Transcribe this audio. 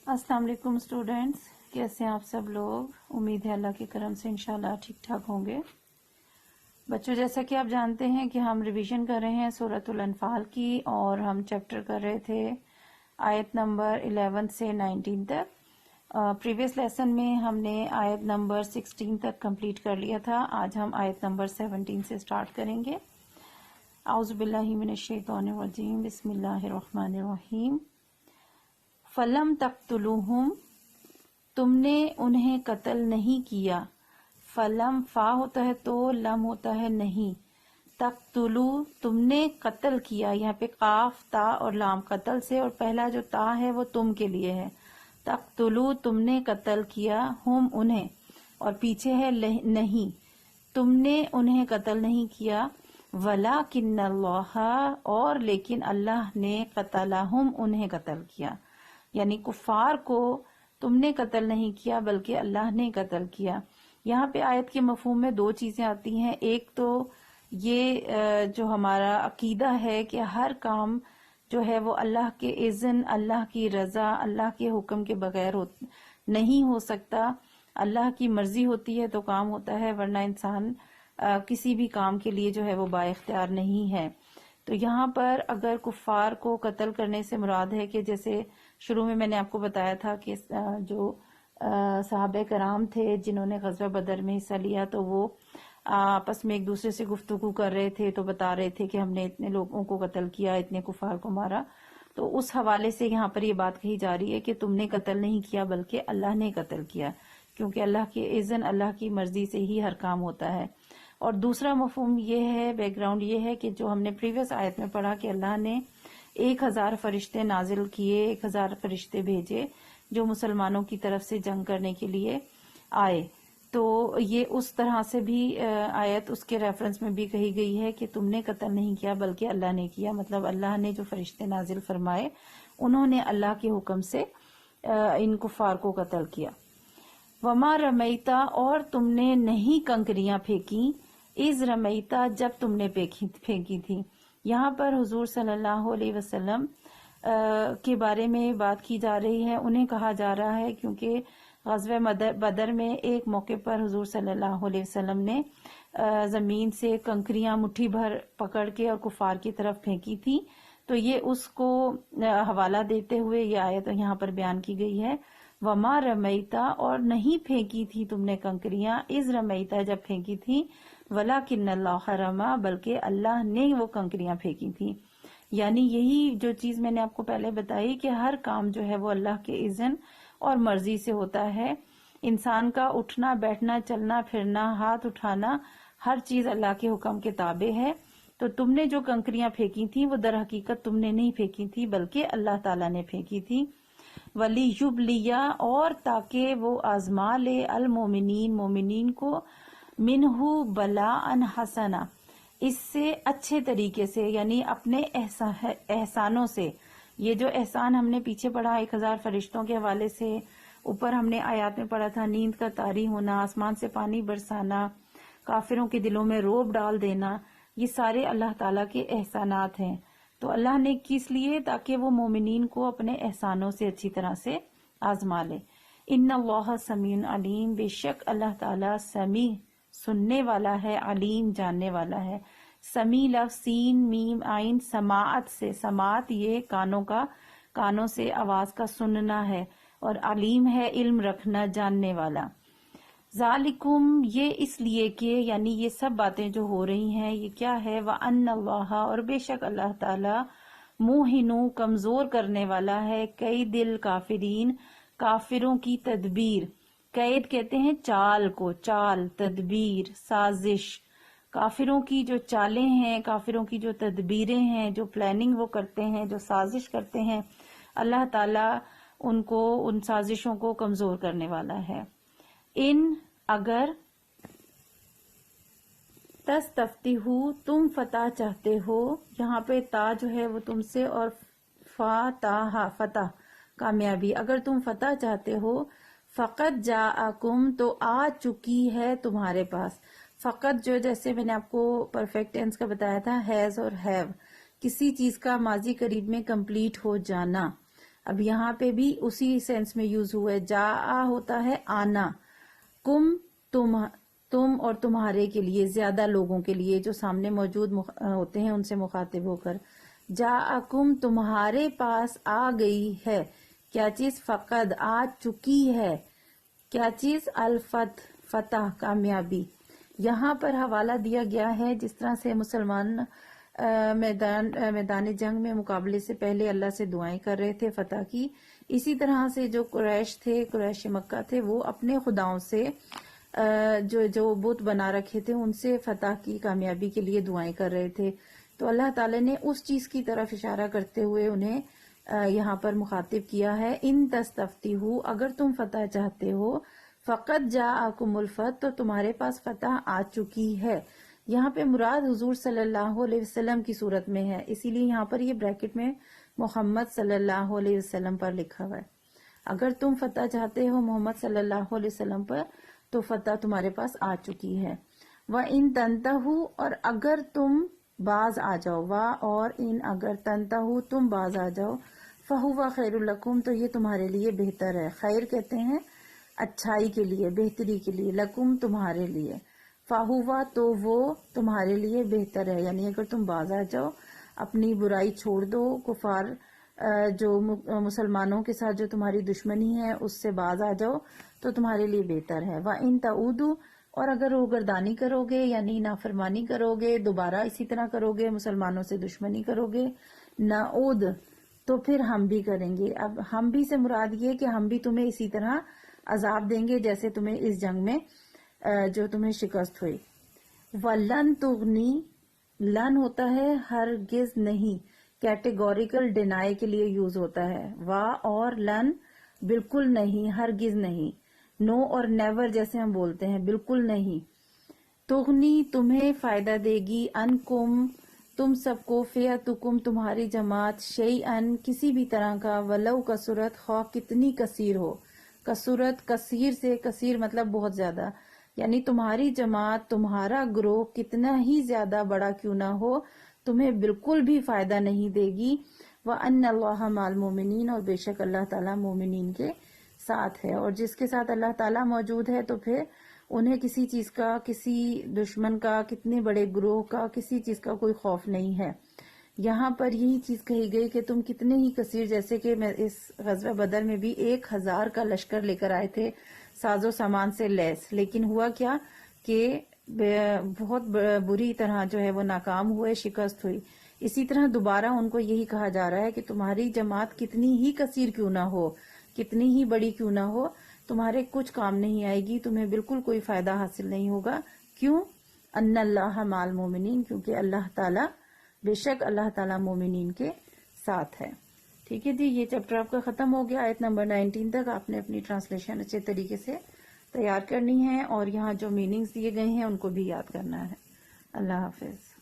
अस्सलाम वालेकुम स्टूडेंट्स, कैसे हैं आप सब लोग। उम्मीद है अल्लाह के करम से इंशाल्लाह ठीक ठाक होंगे। बच्चों, जैसा कि आप जानते हैं कि हम रिवीजन कर रहे हैं सूरतुल अनफाल की और हम चैप्टर कर रहे थे आयत नंबर 11 से 19 तक। प्रीवियस लेसन में हमने आयत नंबर 16 तक कंप्लीट कर लिया था। आज हम आयत नंबर 17 से स्टार्ट करेंगे। औज़ु बिल्लाहि मिनश शैतानिर रजीम, बिस्मिल्लाहिर रहमानिर रहीम। फलम तक़्तुलूहुम, तुमने उन्हें कत्ल नहीं किया। फलम फा होता है तो लम होता है नहीं। तक़्तुलू, तुमने कत्ल किया। यहाँ पे काफ ता और लाम कत्ल से, और पहला जो ता है वो तुम के लिए है। तक़्तुलू, तुमने कत्ल किया, हुम उन्हें, और पीछे है नहीं, तुमने उन्हें कत्ल नहीं किया। वलाकिन्नल्लाह, और लेकिन अल्लाह ने कतलहुम, उन्हें कत्ल किया। यानी कुफार को तुमने कत्ल नहीं किया बल्कि अल्लाह ने कत्ल किया। यहाँ पे आयत के मफहूम में दो चीजें आती हैं। एक तो ये जो हमारा अकीदा है कि हर काम जो है वो अल्लाह के इज़्न, अल्लाह की रजा, अल्लाह के हुक्म के बगैर नहीं हो सकता। अल्लाह की मर्जी होती है तो काम होता है, वरना इंसान किसी भी काम के लिए जो है वो बाइख्तियार नहीं है। तो यहाँ पर अगर कुफार को कत्ल करने से मुराद है कि जैसे शुरू में मैंने आपको बताया था कि जो सहाबे कराम थे जिन्होंने ग़ज़वा बदर में हिस्सा लिया, तो वो आपस में एक दूसरे से गुफ्तगू कर रहे थे, तो बता रहे थे कि हमने इतने लोगों को कत्ल किया, इतने कुफार को मारा। तो उस हवाले से यहाँ पर ये बात कही जा रही है कि तुमने कत्ल नहीं किया बल्कि अल्लाह ने कत्ल किया, क्योंकि अल्लाह के इज़्न, अल्लाह की मर्जी से ही हर काम होता है। और दूसरा मफहूम ये है, बैकग्राउंड ये है कि जो हमने प्रीवियस आयत में पढ़ा कि अल्लाह ने 1000 फरिश्ते नाजिल किए, 1000 फरिश्ते भेजे जो मुसलमानों की तरफ से जंग करने के लिए आए। तो ये उस तरह से भी आयत उसके रेफरेंस में भी कही गई है कि तुमने कत्ल नहीं किया बल्कि अल्लाह ने किया। मतलब अल्लाह ने जो फरिश्ते नाजिल फरमाए, उन्होंने अल्लाह के हुक्म से इन कुफार को कत्ल किया। वमा रमैता, और तुमने नहीं कंकरियां फेंकी, इज रमैता, जब तुमने फेंकी थी। यहाँ पर हुजूर सल्लल्लाहु अलैहि वसल्लम के बारे में बात की जा रही है। उन्हें कहा जा रहा है क्योंकि ग़ज़वा बदर में एक मौके पर हुजूर सल्लल्लाहु अलैहि वसल्लम ने जमीन से कंकरियां मुट्ठी भर पकड़ के और कुफार की तरफ फेंकी थी। तो ये उसको हवाला देते हुए ये आयत यहाँ पर बयान की गई है। वमा रमैता, और नहीं फेंकी थी तुमने कंकरियां, इज रमैता, जब फेंकी थी। वलाकिन्नल्लाह रमा, बल्कि अल्लाह ने वो कंकरियां फेंकी थी। यानी यही जो चीज मैंने आपको पहले बताई कि हर काम जो है वो अल्लाह के इज़्न और मर्जी से होता है। इंसान का उठना बैठना, चलना फिरना, हाथ उठाना, हर चीज अल्लाह के हुक्म के ताबे है। तो तुमने जो कंकरियां फेंकी थी वो दर हकीकत तुमने नहीं फेंकी थी बल्कि अल्लाह ताला ने फेंकी थी। वली युबलिया, और ताकि वो आजमा ले अल मोमिनीन, मोमिनीन को, मिनहू बला अन हसना, इससे अच्छे तरीके से, यानी अपने एहसानों से। ये जो एहसान हमने पीछे पढ़ा 1000 फरिश्तों के हवाले से, ऊपर हमने आयत में पढ़ा था नींद का तारी होना, आसमान से पानी बरसाना, काफिरों के दिलों में रोब डाल देना, ये सारे अल्लाह ताला के एहसानात हैं। तो अल्लाह ने किस लिए? ताकि वो मोमिनीन को अपने एहसानों से अच्छी तरह से आजमा ले। इन्नल्लाह समीउन अलीम, बेशक अल्लाह ताला समी, सुनने वाला है, अलीम, जानने वाला है। समी लफ्ज़ सीन मीम आइन समाअत से, समाअत ये कानों से आवाज का सुनना है, और अलीम है इल्म रखना, जानने वाला। जालिकुम, ये इसलिए कि, यानी ये सब बातें जो हो रही हैं ये क्या है? व अन्नल्लाह, और बेशक अल्लाह ताला, मुहिनु, कमजोर करने वाला है, कई दिल काफिरीन, काफिरों की तदबीर। कैद कहते हैं चाल को, चाल, तदबीर, साजिश। काफिरों की जो चालें हैं, काफिरों की जो तदबीरें हैं, जो प्लानिंग वो करते हैं, जो साजिश करते हैं, अल्लाह ताला उनको, उन साजिशों को कमजोर करने वाला है। इन, अगर, तस्तफ्तिहु, तुम फतह चाहते हो, यहाँ पे ता जो है वो तुमसे, और फताहा, फतह, कामयाबी। अगर तुम फतह चाहते हो, फकत जाअकुम, तो आ चुकी है तुम्हारे पास। फकत जो, जैसे मैंने आपको परफेक्ट टेंस का बताया था, हैज और हैव, किसी चीज का माजी करीब में कंप्लीट हो जाना। اب یہاں پہ بھی اسی سینس میں یوز ہوا ہے. جا ہوتا ہے آنا، کم تم اور تمہارے کے لیے، زیادہ لوگوں کے لیے جو سامنے موجود ہوتے ہیں ان سے مخاطب ہو کر. جاءکم تمہارے پاس آ گئی ہے کیا چیز؟ فقد آ چکی ہے کیا چیز؟ فتح کامیابی. یہاں پر حوالہ دیا گیا ہے جس طرح سے مسلمان میدان جنگ میں مقابلے سے پہلے اللہ سے دعائیں کر رہے تھے فتح کی، اسی طرح سے جو قریش تھے، قریش مکہ تھے، وہ اپنے خداؤں سے جو بت بنا رکھے تھے ان سے فتح کی، کامیابی کے لیے دعائیں کر رہے تھے. تو اللہ تعالیٰ نے اس چیز کی طرف اشارہ کرتے ہوئے انہیں یہاں پر مخاطب کیا ہے. ان تستفتحوا، اگر تم فتح چاہتے ہو، فقط جاءکم الفتح، تو تمہارے پاس فتح آ چکی ہے. یہاں پہ مراد حضور صلی اللہ علیہ وسلم کی صورت میں ہے، اسی لیے یہاں پر یہ بریکٹ میں محمد صلی اللہ علیہ وسلم پر لکھا ہوا ہے. اگر تم فتح چاہتے ہو محمد صلی اللہ علیہ وسلم پر تو فتح تمہارے پاس آ چکی ہے. وَإِن تَنْتَهُوا، اور اگر تم باز آ جاؤ، اور ان اگر تنتہو تم باز آ جاؤ، فَهُوَ خَيْرٌ لَكُمْ، تو یہ تمہارے لیے بہتر ہے. خیر کہتے ہیں اچھائی کے لیے، بہتری کے لیے، لکم تمہارے لیے، فَهُوَ تو وہ تمہارے لیے بہتر ہے. یعنی اگر تم باز آ جاؤ، اپنی برائی چھوڑ دو، کفار جو مسلمانوں کے ساتھ جو تمہاری دشمنی ہے اس سے باز آ جاؤ تو تمہارے لیے بہتر ہے. وَإِن تَعُودُوا، اور اگر روگردانی کرو گے یعنی نافرمانی کرو گے، دوبارہ اسی طرح کرو گے، مسلمانوں سے دشمنی کرو گے، نعود، تو پھر ہم بھی کریں گے. اب ہم بھی سے مراد یہ کہ ہم بھی تمہیں اسی طرح عذاب دیں گے جیسے تمہیں اس جنگ میں جو تمہیں شکست ہوئی. وَلَن تُغْنِي، لن ہوتا ہے ہرگز نہیں، کیٹیگوریکل ڈینائی کے لیے یوز ہوتا ہے. اور لن بالکل نہیں، ہرگز نہیں. نو اور نیور جیسے ہم بولتے ہیں، بالکل نہیں. تغنی تمہیں فائدہ دے گی، انکم تم سب کو، فئتکم تمہاری جماعت، شیئن کسی بھی طرح کا، ولو کثرت خواہ کتنی کثیر ہو. کثرت کثیر سے، کثیر مطلب بہت زیادہ، یعنی تمہاری جماعت، تمہارا گروہ کتنا ہی زیادہ بڑا کیوں نہ ہو، تمہیں بالکل بھی فائدہ نہیں دے گی. وَأَنَّ اللَّهَ مَعَ الْمُؤْمِنِينَ، اور بے شک اللہ تعالیٰ مومنین کے ساتھ ہے. اور جس کے ساتھ اللہ تعالیٰ موجود ہے تو پھر انہیں کسی چیز کا، کسی دشمن کا، کتنے بڑے گروہ کا، کسی چیز کا کوئی خوف نہیں ہے. یہاں پر یہی چیز کہی گئی کہ تم کتنے ہی کثیر، جیسے کہ میں اس غزوہ بدر میں بھی 1000 کا لشکر لے کر آئے تھے ساز و سامان سے لیس، لیکن ہوا کیا کہ بہت بری طرح جو ہے وہ ناکام ہوئے، شکست ہوئی. اسی طرح دوبارہ ان کو یہی کہا جا رہا ہے کہ تمہاری جماعت کتنی ہی کثیر کیوں نہ ہو، کتنی ہی بڑی کیوں نہ ہو، تمہارے کچھ کام نہیں آئے گی، تمہیں بالکل کوئی فائدہ حاصل نہیں ہوگا. کیوں؟ ان اللہ مع المومنین، کیونکہ اللہ تعالیٰ، بے شک اللہ تعالیٰ مومنین کے ساتھ ہے. ٹھیک ہے جی، یہ چیپٹر آپ کا ختم ہو گیا. آیت نمبر 19 تک آپ نے اپنی ٹرانسلیشن اچھے طریقے سے تیار کرنی ہے، اور یہاں جو میننگز دیے گئے ہیں ان کو بھی یاد کرنا ہے. اللہ حافظ.